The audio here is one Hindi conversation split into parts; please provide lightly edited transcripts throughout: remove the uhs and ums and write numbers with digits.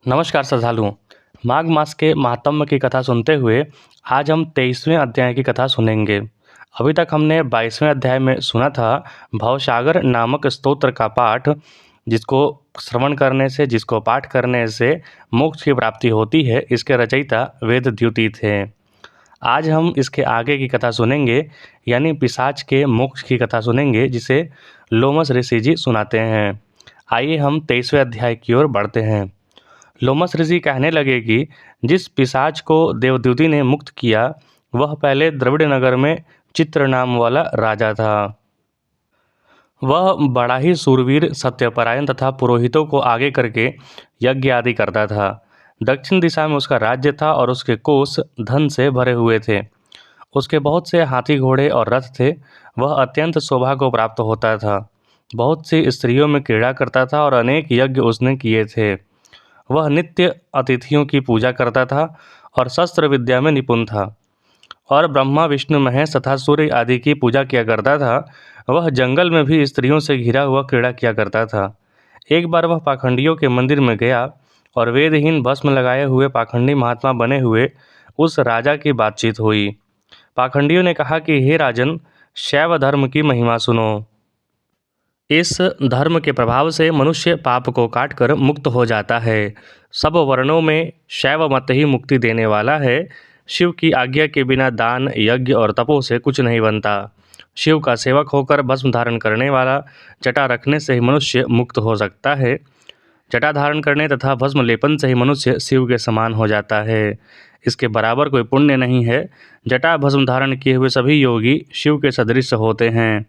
नमस्कार श्रद्धालुओं। माघ मास के महात्म्य की कथा सुनते हुए आज हम 23वें अध्याय की कथा सुनेंगे। अभी तक हमने 22वें अध्याय में सुना था भवसागर नामक स्तोत्र का पाठ, जिसको श्रवण करने से, जिसको पाठ करने से मोक्ष की प्राप्ति होती है। इसके रचयिता वेद द्युति थे। आज हम इसके आगे की कथा सुनेंगे, यानी पिशाच के मोक्ष की कथा सुनेंगे, जिसे लोमस ऋषि जी सुनाते हैं। आइए हम 23वें अध्याय की ओर बढ़ते हैं। लोमस ऋषि कहने लगे कि जिस पिशाच को देवद्युति ने मुक्त किया, वह पहले द्रविड़ नगर में चित्र नाम वाला राजा था। वह बड़ा ही सूरवीर, सत्यपरायण तथा पुरोहितों को आगे करके यज्ञ आदि करता था। दक्षिण दिशा में उसका राज्य था और उसके कोष धन से भरे हुए थे। उसके बहुत से हाथी, घोड़े और रथ थे। वह अत्यंत शोभा को प्राप्त होता था। बहुत सी स्त्रियों में क्रीड़ा करता था और अनेक यज्ञ उसने किए थे। वह नित्य अतिथियों की पूजा करता था और शस्त्र विद्या में निपुण था और ब्रह्मा, विष्णु, महेश तथा सूर्य आदि की पूजा किया करता था। वह जंगल में भी स्त्रियों से घिरा हुआ क्रीड़ा किया करता था। एक बार वह पाखंडियों के मंदिर में गया और वेदहीन भस्म लगाए हुए पाखंडी महात्मा बने हुए उस राजा की बातचीत हुई। पाखंडियों ने कहा कि हे राजन, शैव धर्म की महिमा सुनो। इस धर्म के प्रभाव से मनुष्य पाप को काटकर मुक्त हो जाता है। सब वर्णों में शैव मत ही मुक्ति देने वाला है। शिव की आज्ञा के बिना दान, यज्ञ और तपों से कुछ नहीं बनता। शिव का सेवक होकर भस्म धारण करने वाला जटा रखने से ही मनुष्य मुक्त हो सकता है। जटा धारण करने तथा भस्म लेपन से ही मनुष्य शिव के समान हो जाता है। इसके बराबर कोई पुण्य नहीं है। जटा भस्म धारण किए हुए सभी योगी शिव के सदृश होते हैं।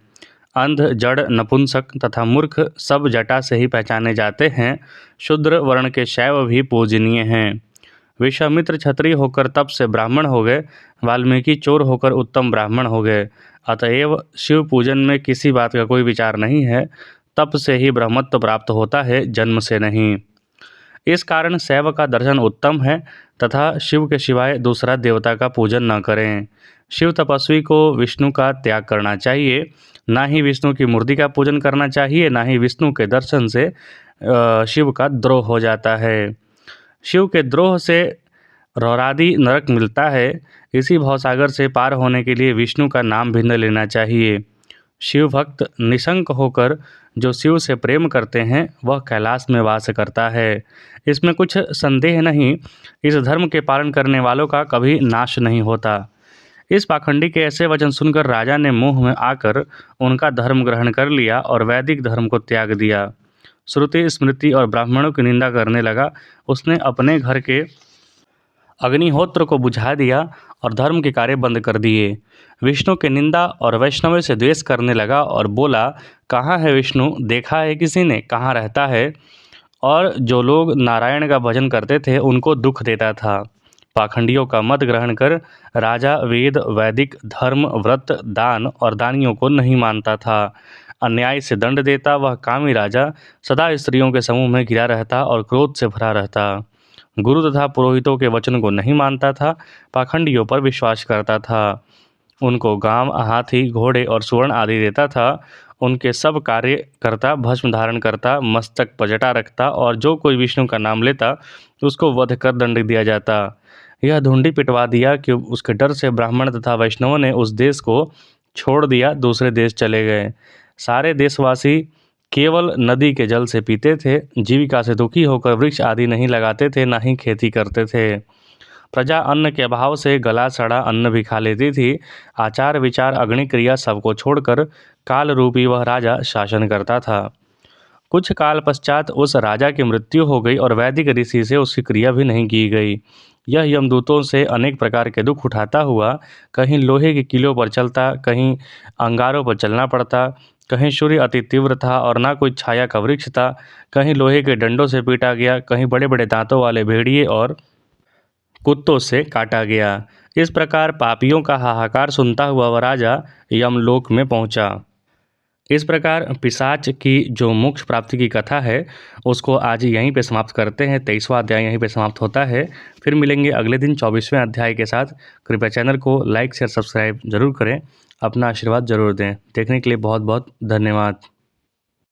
अंध, जड़, नपुंसक तथा मूर्ख सब जटा से ही पहचाने जाते हैं। शूद्र वर्ण के शैव भी पूजनीय हैं। विश्वामित्र क्षत्रिय होकर तप से ब्राह्मण हो गए। वाल्मीकि चोर होकर उत्तम ब्राह्मण हो गए। अतएव शिव पूजन में किसी बात का कोई विचार नहीं है। तप से ही ब्रह्मत्व प्राप्त होता है, जन्म से नहीं। इस कारण शैव का दर्शन उत्तम है तथा शिव के सिवाय दूसरा देवता का पूजन न करें। शिव तपस्वी को विष्णु का त्याग करना चाहिए। ना ही विष्णु की मूर्ति का पूजन करना चाहिए, ना ही विष्णु के दर्शन से शिव का द्रोह हो जाता है। शिव के द्रोह से रौरादि नरक मिलता है। इसी भवसागर से पार होने के लिए विष्णु का नाम भी न लेना चाहिए। शिव भक्त निशंक होकर जो शिव से प्रेम करते हैं, वह कैलाश में वास करता है। इसमें कुछ संदेह नहीं। इस धर्म के पालन करने वालों का कभी नाश नहीं होता। इस पाखंडी के ऐसे वचन सुनकर राजा ने मोह में आकर उनका धर्म ग्रहण कर लिया और वैदिक धर्म को त्याग दिया। श्रुति, स्मृति और ब्राह्मणों की निंदा करने लगा। उसने अपने घर के अग्निहोत्र को बुझा दिया और धर्म के कार्य बंद कर दिए। विष्णु की निंदा और वैष्णव से द्वेष करने लगा और बोला, कहाँ है विष्णु? देखा है किसी ने? कहाँ रहता है? और जो लोग नारायण का भजन करते थे, उनको दुख देता था। पाखंडियों का मत ग्रहण कर राजा वेद, वैदिक धर्म, व्रत, दान और दानियों को नहीं मानता था। अन्याय से दंड देता वह कामी राजा सदा स्त्रियों के समूह में घिरा रहता और क्रोध से भरा रहता। गुरु तथा पुरोहितों के वचन को नहीं मानता था। पाखंडियों पर विश्वास करता था। उनको गांव, हाथी, घोड़े और सुवर्ण आदि देता था। उनके सब कार्य करता, भस्म धारण करता, मस्तक पर जटा रखता और जो कोई विष्णु का नाम लेता उसको वध कर दंड दिया जाता। यह धुंडी पिटवा दिया कि उसके डर से ब्राह्मण तथा वैष्णवों ने उस देश को छोड़ दिया, दूसरे देश चले गए। सारे देशवासी केवल नदी के जल से पीते थे। जीविका से दुखी होकर वृक्ष आदि नहीं लगाते थे, ना ही खेती करते थे। प्रजा अन्न के अभाव से गला सड़ा अन्न भी खा लेती थी। आचार, विचार, अग्नि क्रिया सबको छोड़कर काल रूपी वह राजा शासन करता था। कुछ काल पश्चात उस राजा की मृत्यु हो गई और वैदिक ऋषि से उसकी क्रिया भी नहीं की गई। यह यमदूतों से अनेक प्रकार के दुख उठाता हुआ कहीं लोहे के किलों पर चलता, कहीं अंगारों पर चलना पड़ता, कहीं सूर्य अति तीव्र था और ना कोई छाया का वृक्ष था, कहीं लोहे के डंडों से पीटा गया, कहीं बड़े बड़े दांतों वाले भेड़िए और कुत्तों से काटा गया। इस प्रकार पापियों का हाहाकार सुनता हुआ वह राजा यमलोक में पहुंचा। इस प्रकार पिशाच की जो मोक्ष प्राप्ति की कथा है, उसको आज यहीं पे समाप्त करते हैं। 23वां अध्याय यहीं पे समाप्त होता है। फिर मिलेंगे अगले दिन 24वें अध्याय के साथ। कृपया चैनल को लाइक, शेयर, सब्सक्राइब जरूर करें। अपना आशीर्वाद जरूर दें। देखने के लिए बहुत बहुत धन्यवाद।